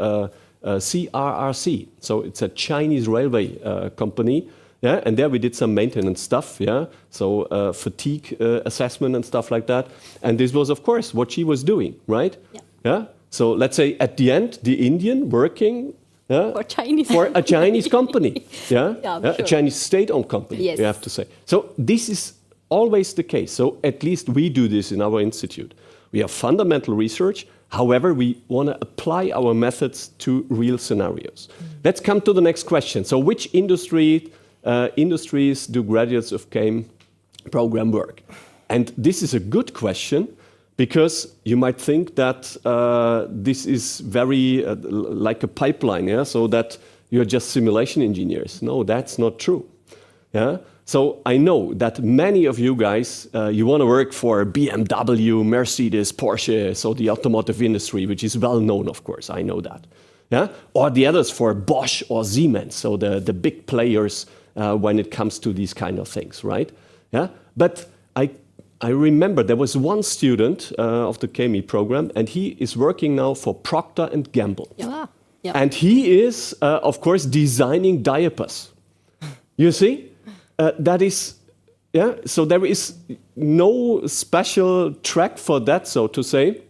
CRRC. So it's a Chinese railway company. Yeah, and there we did some maintenance stuff, yeah, so fatigue assessment and stuff like that. And this was, of course, what she was doing, right? Yeah. So let's say at the end, the Indian working for a Chinese company, Sure. A Chinese state-owned company, yes. you have to say. So this is always the case. So at least we do this in our institute. We have fundamental research. However, we want to apply our methods to real scenarios. Let's come to the next question. So which industries do graduates of CAME program work? And this is a good question, because you might think that this is very like a pipeline, yeah? So that you're just simulation engineers. No, that's not true. Yeah? So I know that many of you guys, you want to work for BMW, Mercedes, Porsche, so the automotive industry, which is well known, of course, I know that. Yeah? Or the others for Bosch or Siemens, so the big players when it comes to these kind of things, right? Yeah. But I remember there was one student of the CAME program, and he is working now for Procter & Gamble. Yeah. Yeah. And he is, of course, designing diapers. You see? That is, yeah. So there is no special track for that, so to say.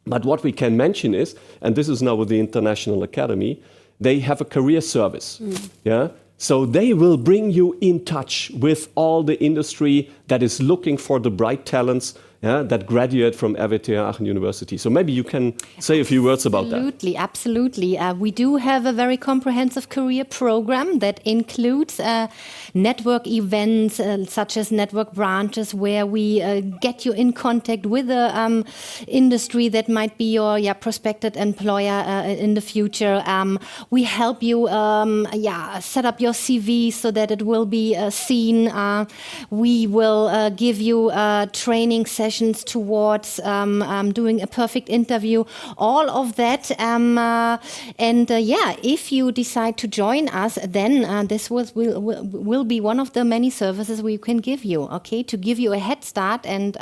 But what we can mention is, and this is now with the International Academy, they have a career service. Yeah. So they will bring you in touch with all the industry that is looking for the bright talents that graduate from RWTH Aachen University. So maybe you can say a few words about that. Absolutely. We do have a very comprehensive career program that includes network events such as network branches, where we get you in contact with the industry that might be your prospective employer in the future. We help you set up your CV so that it will be seen. We will give you training sessions towards doing a perfect interview, all of that. If you decide to join us, then this will be one of the many services we can give you, okay, to give you a head start and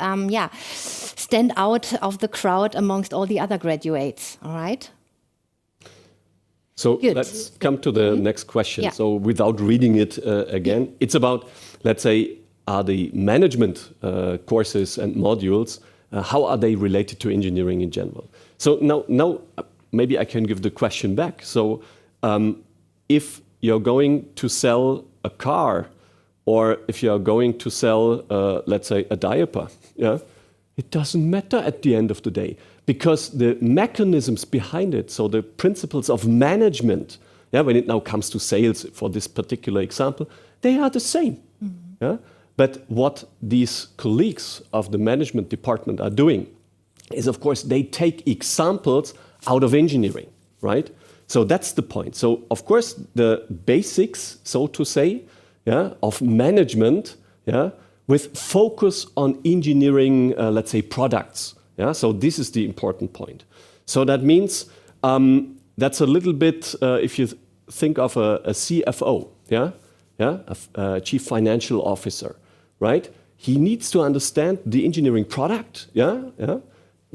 stand out of the crowd amongst all the other graduates, all right? So Good. Let's come to the next question. Yeah. So without reading it again, it's about, let's say, are the management courses and modules, how are they related to engineering in general? So now maybe I can give the question back. So if you're going to sell a car, or if you're going to sell, let's say, a diaper, yeah, it doesn't matter at the end of the day, because the mechanisms behind it, so the principles of management, when it now comes to sales for this particular example, they are the same. Yeah? But what these colleagues of the management department are doing is, of course, they take examples out of engineering, right? So that's the point. So, of course, the basics, so to say, of management, with focus on engineering, let's say, products. So this is the important point. So that means that's a little bit, if you think of a CFO, a chief financial officer, right? He needs to understand the engineering product,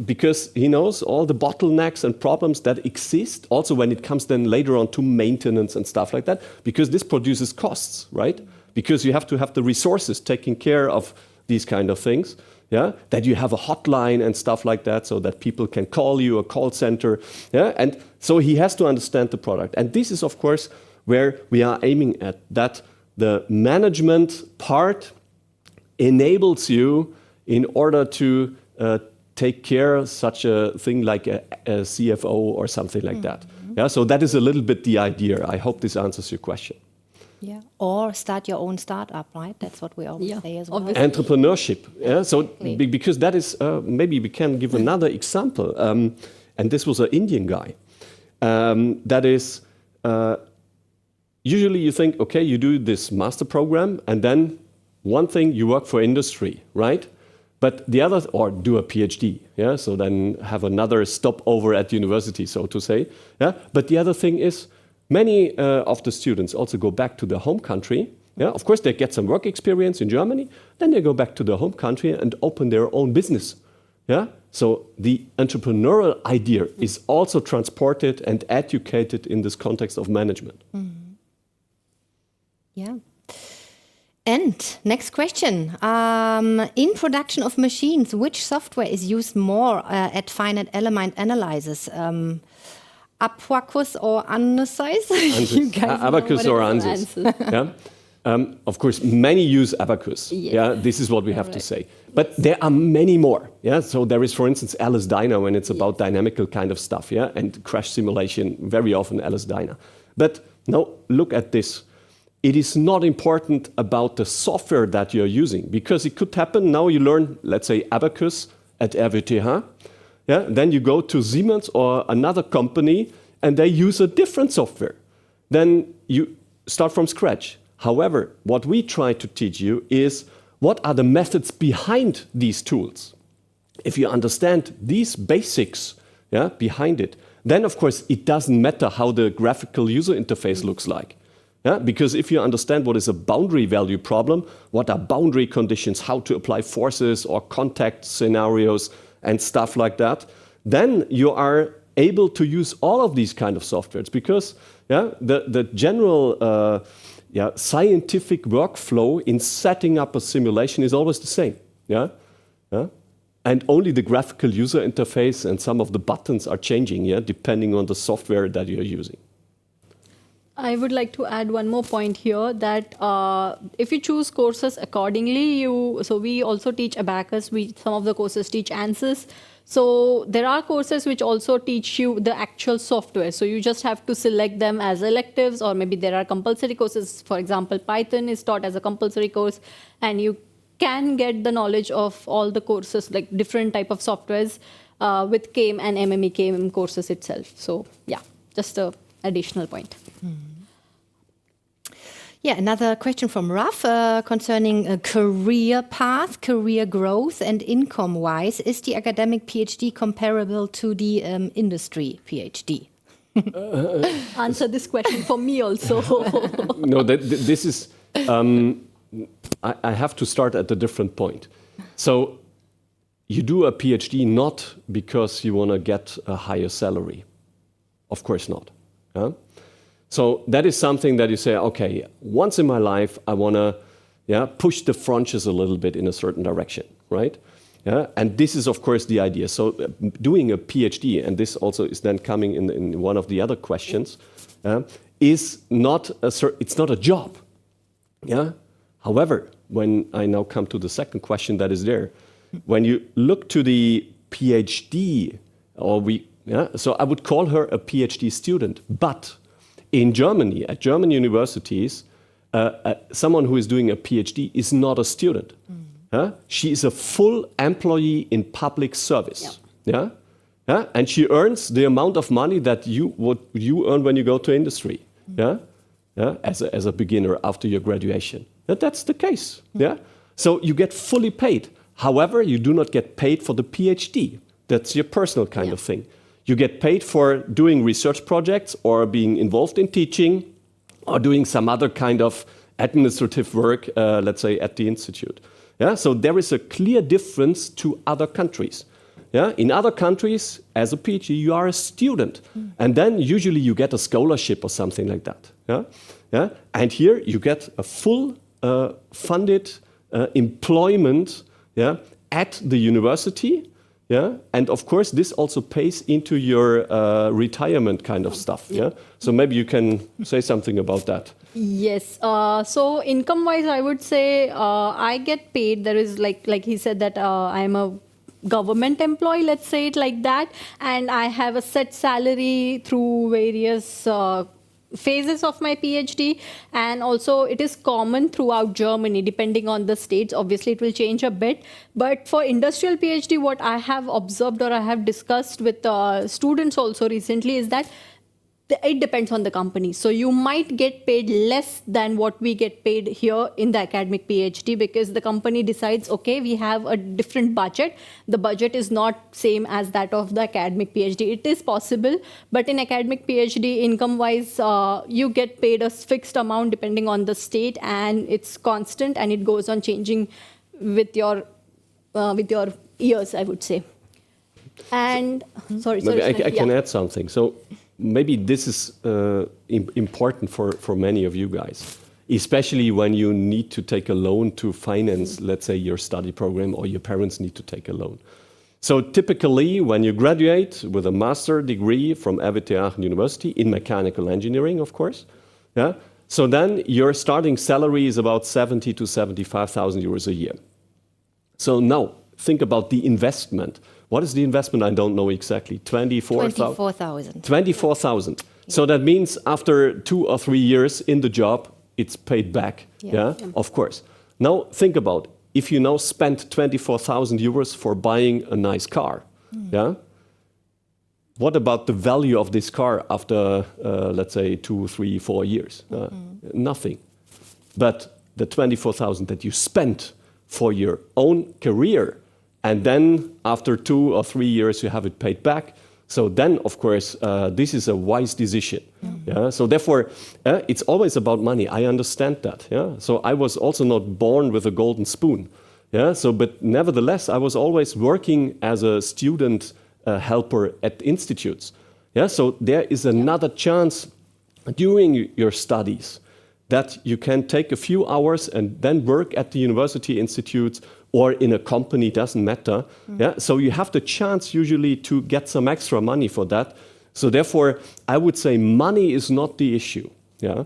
because he knows all the bottlenecks and problems that exist, also when it comes then later on to maintenance and stuff like that, because this produces costs, right? Because you have to have the resources taking care of these kind of things. yeah, that you have a hotline and stuff like that, so that people can call you, a call center, yeah, and so he has to understand the product. And this is, of course, where we are aiming at, that the management part enables you in order to take care of such a thing like a CFO or something like that. Yeah, so that is a little bit the idea. I hope this answers your question. Yeah, or start your own startup, right? That's what we always say as well. Obviously. Entrepreneurship. Yeah, so Exactly. because that is maybe we can give another example. And this was an Indian guy. That is usually you think, okay, you do this master program, and then one thing you work for industry, right? But the other, or do a PhD, yeah. So then have another stopover at university, so to say, yeah. But the other thing is, many of the students also go back to their home country. Yeah, of course they get some work experience in Germany, then they go back to their home country and open their own business. Yeah, so the entrepreneurial idea is also transported and educated in this context of management. Yeah. And next question. In production of machines, which software is used more at finite element analysis? Abacus or ANSYS? You guys know Abacus what or it is. ANSYS. Yeah. Of course, many use Abacus. Yes. Yeah, this is what we have to say. But there are many more. Yeah, so there is, for instance, Alice Dyna when it's about dynamical kind of stuff. Yeah, and crash simulation. Very often Alice Dyna. But now look at this. It is not important about the software that you're using, because it could happen. Now you learn, let's say, Abacus at RWTH. Yeah, then you go to Siemens or another company, and they use a different software. Then you start from scratch. However, what we try to teach you is what are the methods behind these tools. If you understand these basics, yeah, behind it, then of course it doesn't matter how the graphical user interface looks like. Yeah, because if you understand what is a boundary value problem, what are boundary conditions, how to apply forces or contact scenarios and stuff like that, then you are able to use all of these kind of softwares, because the general scientific workflow in setting up a simulation is always the same. Yeah? Yeah? And only the graphical user interface and some of the buttons are changing, yeah, depending on the software that you're using. I would like to add one more point here, that if you choose courses accordingly, so we also teach Abacus, some of the courses teach ANSYS. So there are courses which also teach you the actual software. So you just have to select them as electives, or maybe there are compulsory courses. For example, Python is taught as a compulsory course, and you can get the knowledge of all the courses, like different type of softwares with CAME and MME-CAME courses itself. So yeah, just an additional point. Yeah, another question from Raf concerning a career path, career growth, and income-wise. Is the academic PhD comparable to the industry PhD? Answer this question for me also. No, this is, I have to start at a different point. So you do a PhD not because you want to get a higher salary. Of course not. Yeah? So that is something that you say, okay, once in my life, I want to push the frontiers a little bit in a certain direction, right? Yeah? And this is, of course, the idea. So doing a PhD, and this also is then coming in one of the other questions, is not it's not a job. Yeah. However, when I now come to the second question that is there, when you look to the PhD, so I would call her a PhD student, but in Germany, at German universities, someone who is doing a PhD is not a student. She is a full employee in public service. Yeah. Yeah? And she earns the amount of money that you earn when you go to industry. Yeah? Yeah? As a beginner after your graduation. That's the case. Yeah? So you get fully paid. However, you do not get paid for the PhD. That's your personal kind of thing. You get paid for doing research projects or being involved in teaching or doing some other kind of administrative work, let's say, at the institute. Yeah? So there is a clear difference to other countries. Yeah? In other countries, as a PhD, you are a student. And then usually you get a scholarship or something like that. Yeah? Yeah? And here you get a full funded employment, yeah, at the university. Yeah, and of course, this also pays into your retirement kind of stuff. Yeah, so maybe you can say something about that. Yes. So income-wise, I would say I get paid. There is like he said that I'm a government employee. Let's say it like that, and I have a set salary through various phases of my PhD, and also it is common throughout Germany depending on the states. Obviously it will change a bit, but for industrial PhD, what I have observed or I have discussed with students also recently is that it depends on the company. So you might get paid less than what we get paid here in the academic PhD, because the company decides, okay, we have a different budget. The budget is not same as that of the academic PhD. It is possible, but in academic PhD, income-wise, you get paid a fixed amount depending on the state, and it's constant and it goes on changing with your years, I would say. And sorry, I can add something. So maybe this is important for many of you guys, especially when you need to take a loan to finance, let's say, your study program, or your parents need to take a loan. So typically, when you graduate with a master degree from RWTH Aachen University in mechanical engineering, of course, yeah. So then your starting salary is about 70 to 75,000 euros a year. So now think about the investment. What is the investment? I don't know exactly. 24,000. 24,000. So that means after 2 or 3 years in the job, it's paid back. Yeah. Of course. Now think about, if you now spend 24,000 euros for buying a nice car. Yeah. What about the value of this car after, let's say, 2, 3, 4 years? Nothing. But the 24,000 that you spent for your own career, and then after 2 or 3 years, you have it paid back. So then, of course, this is a wise decision. Yeah? So therefore, it's always about money. I understand that. Yeah? So I was also not born with a golden spoon. Yeah? So, but nevertheless, I was always working as a student helper at institutes. Yeah? So there is another chance during your studies that you can take a few hours and then work at the university institutes or in a company, doesn't matter. Yeah? So you have the chance usually to get some extra money for that. So therefore, I would say money is not the issue, yeah,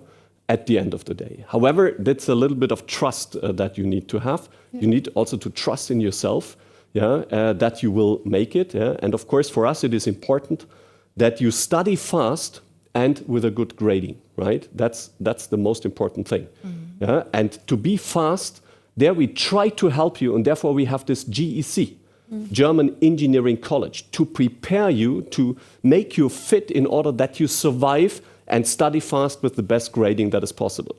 at the end of the day. However, that's a little bit of trust that you need to have. You need also to trust in yourself, yeah, that you will make it. Yeah? And of course, for us, it is important that you study fast and with a good grading, right? That's the most important thing. Yeah? And to be fast, there we try to help you, and therefore we have this GEC, German Engineering College, to prepare you, to make you fit in order that you survive and study fast with the best grading that is possible.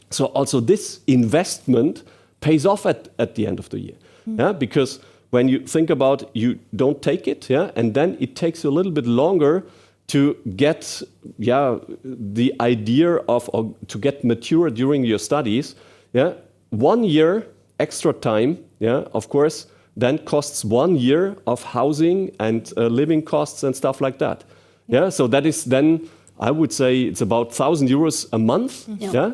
So also this investment pays off at the end of the year. Yeah? Because when you think about, you don't take it, yeah, and then it takes you a little bit longer to get the idea of, or to get mature during your studies. Yeah? 1 year extra time, yeah, of course, then costs 1 year of housing and living costs and stuff like that. Yeah, so that is then, I would say, it's about 1,000 euros a month. Yeah,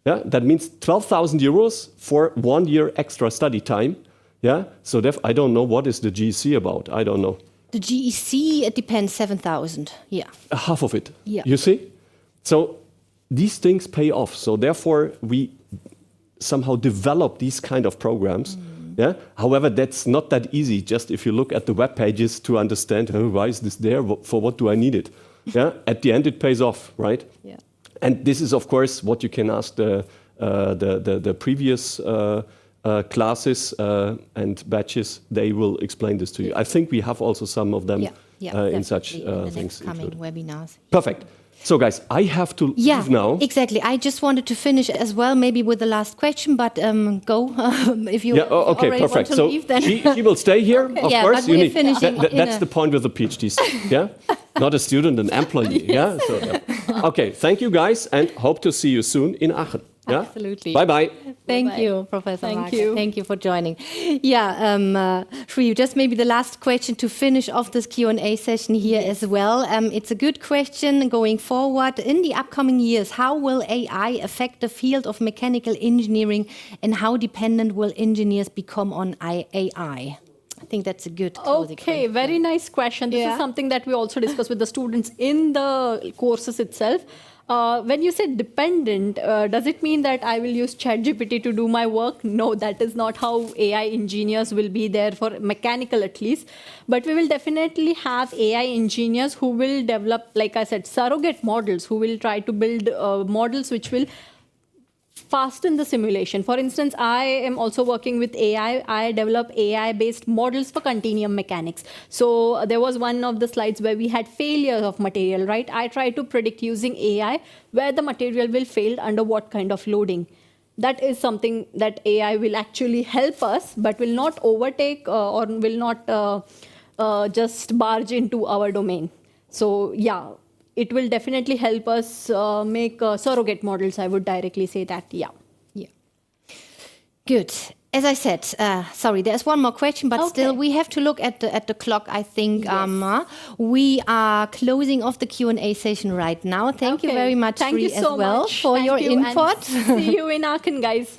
yeah, that means 12,000 euros for 1 year extra study time. Yeah, so I don't know what is the GEC about. I don't know. The GEC, it depends, 7,000. Yeah. Half of it. Yeah. You see? So these things pay off. So therefore, we somehow develop these kind of programs. Yeah. However, that's not that easy. Just if you look at the web pages to understand, oh, why is this there? For what do I need it? Yeah. At the end, it pays off, right? Yeah. And this is, of course, what you can ask the previous classes and batches. They will explain this to you. I think we have also some of them in such in the things. next coming webinars. Perfect. So guys, I have to leave now. Exactly. I just wanted to finish as well, maybe with the last question, but go if you already perfect. want to So leave. Then she will stay here, of course. But we're finishing that's the point with the PhDs, yeah? Not a student, an employee, yeah? So, okay, thank you guys, and hope to see you soon in Aachen. Yeah? Absolutely. Bye-bye. Thank Bye-bye. you, Professor Thank Markert. you. Thank you for joining. Yeah, Shri, just maybe the last question to finish off this Q&A session here as well. It's a good question going forward. In the upcoming years, how will AI affect the field of mechanical engineering, and how dependent will engineers become on AI? I think that's a good closing Okay, question. very nice question. This Yeah. is something that we also discuss with the students in the courses itself. When you say dependent, does it mean that I will use ChatGPT to do my work? No, that is not how AI engineers will be there, for mechanical at least. But we will definitely have AI engineers who will develop, like I said, surrogate models, who will try to build models which will fasten the simulation. For instance, I am also working with AI. I develop AI-based models for continuum mechanics. So there was one of the slides where we had failure of material, right? I try to predict using AI where the material will fail under what kind of loading. That is something that AI will actually help us, but will not overtake or will not just barge into our domain. So yeah, it will definitely help us make surrogate models. I would directly say that, yeah. Yeah. Good. As I said, sorry, there's one more question, but still we have to look at the clock, I think. Yes. We are closing off the Q&A session right now. Thank you very much, Thank you Sri, so as well much. for Thank your you, input. and see you in Aachen, guys.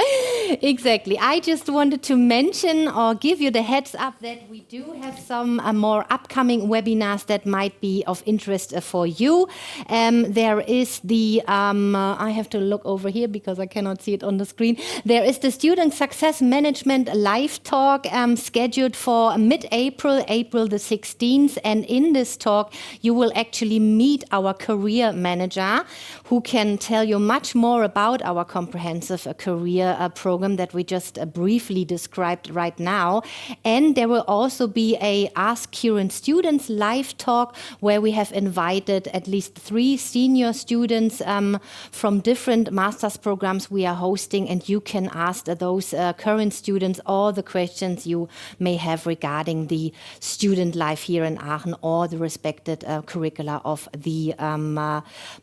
Exactly. I just wanted to mention or give you the heads up that we do have some more upcoming webinars that might be of interest for you. There is the, I have to look over here because I cannot see it on the screen. There is the Student Success Management live talk scheduled for mid-April, April the 16th. And in this talk, you will actually meet our career manager who can tell you much more about our comprehensive career program that we just briefly described right now. And there will also be a Ask Current Students live talk where we have invited at least 3 senior students from different master's programs we are hosting, and you can ask those current students all the questions you may have regarding the student life here in Aachen or the respected curricula of the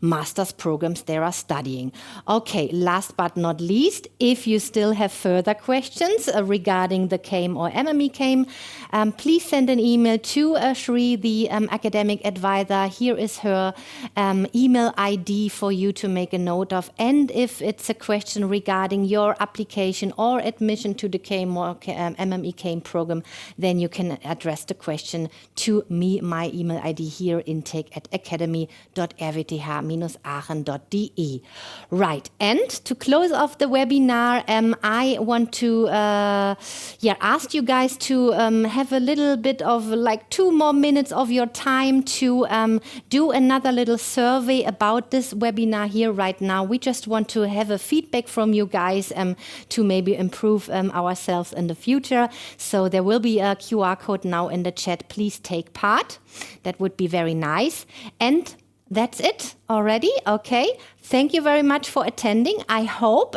master's programs they are studying. Okay, last but not least, if you still have further questions regarding the CAME or MME-CAME, please send an email to Shri, the academic advisor. Here is her email ID for you to make a note of. And if it's a question regarding your application or admission to the CAME or MME-CAME program, then you can address the question to me. My email ID here, intake@academy.rwth-aachen.de. Right, and to close off the webinar, I want to ask you guys to have a little bit of like 2 more minutes of your time to do another little survey about this webinar here right now. We just want to have a feedback from you guys to maybe improve ourselves in the future. So there will be a QR code now in the chat. Please take part. That would be very nice. And that's it already. Okay. Thank you very much for attending. I hope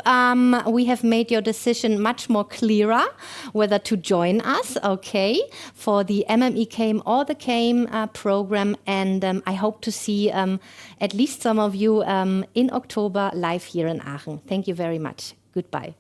we have made your decision much more clearer whether to join us, okay, for the MME-CAME or the CAME program. And I hope to see at least some of you in October live here in Aachen. Thank you very much. Goodbye.